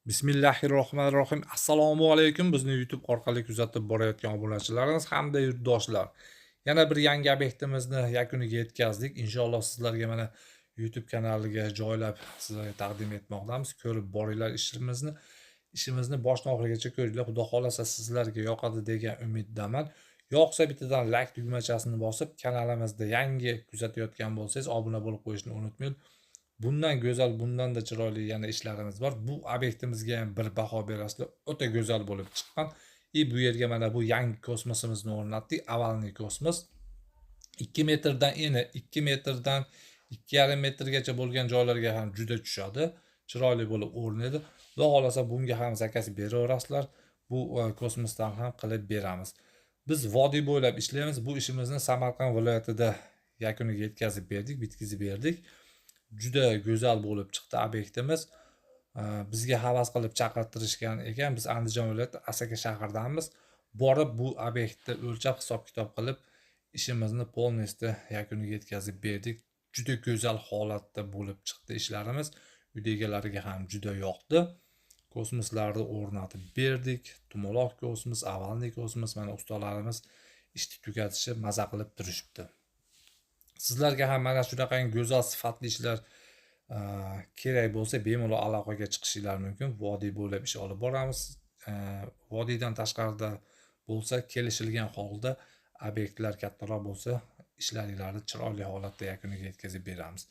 Bismillahirrohmanirrohim. Assalomu alaykum. Bizni YouTube orqali kuzatib borayotgan obunachilarimiz hamda yurtdoshlar. Yana bir yangi obyektimizni yakuniga yetkazdik. Inshaalloh sizlarga mana YouTube kanaliga joylab sizlarga taqdim etmoqdamiz. Ko'rib boringlar ishimizni. Ishimizni boshdan oxirigacha ko'ringlar. Xudo xolasa sizlarga yoqadi degan umiddaman. Yoqsa bittadan like tugmachasini bosib, kanalimizda yangi kuzatayotgan bo'lsangiz obuna bo'lib qo'yishni unutmang. Bundan go'zal, bundan-da chiroyli yana ishlarimiz bor. Bu obyektimizga ham bir baho berasizlar. O'ta go'zal bo'lib chiqqan. Bu yerga mana bu yangi kosmosimizni o'rnatdik. Avvalgi kosmos 2 metrdan 2 metrdan 2,5 metrgacha bo'lgan joylarga ham juda tushadi. Chiroyli bo'lib o'rnaydi. Xudo xolasa bunga ham zakaz beraverasizlar. Bu kosmosdan ham qilib beramiz. Biz vodiy bo'ylab ishlaymiz. Bu ishimizni Samarqand viloyatida yakuniga yetkazib berdik, bitkazib berdik. Juda go'zal bo'lib chiqdi obyektimiz. Bizga havas qilib chaqirtirishgan ekan. Biz Andijon viloyati Asaka shahridanmiz. Borib bu obyektni o'lchab hisob-kitob qilib ishimizni polностью yakuniga yetkazib berdik. Juda go'zal holatda bo'lib chiqdi ishlarimiz. Uy egalariga ham juda yoqdi. Kosmoslarni o'rnatib berdik. Tumaloq kosmos, avvalgi kosmos, mana ustalarimiz ishni tugatishib maza qilib turishibdi. Sizlarga ham mana shunaqa go'zal sifatli ishlar kerak bo'lsa, bemalol aloqaga chiqishinglar mumkin. Vodiy bo'ylab ish olib boramiz. Vodiydan tashqarida bo'lsa, kelishilgan holda obyektlar kattaroq bo'lsa, ishlaringizni chiroyli holatda yakuniga yetkazib beramiz.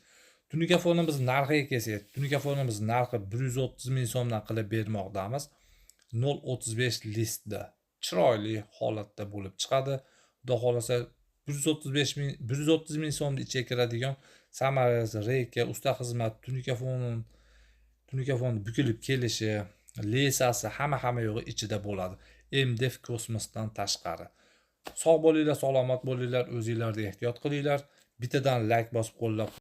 Tunuka fonimiz narxiga kelsak, tunuka fonimiz narxi 130 ming so'mdan qilib bermoqdamiz. 0.35 listda chiroyli holatda bo'lib chiqadi. Xudo xolasa 130 ming so'mni ichiga kiradigan samarasi, reyka, usta xizmat, tunuka fon bukilib kelishi, lesasi hamma yo'g'i ichida bo'ladi. MDF kosmosdan tashqari. Sog' bo'linglar, salomat bo'linglar, o'zingizlarga ehtiyot qilinglar. Bittadan like bosib qo'llab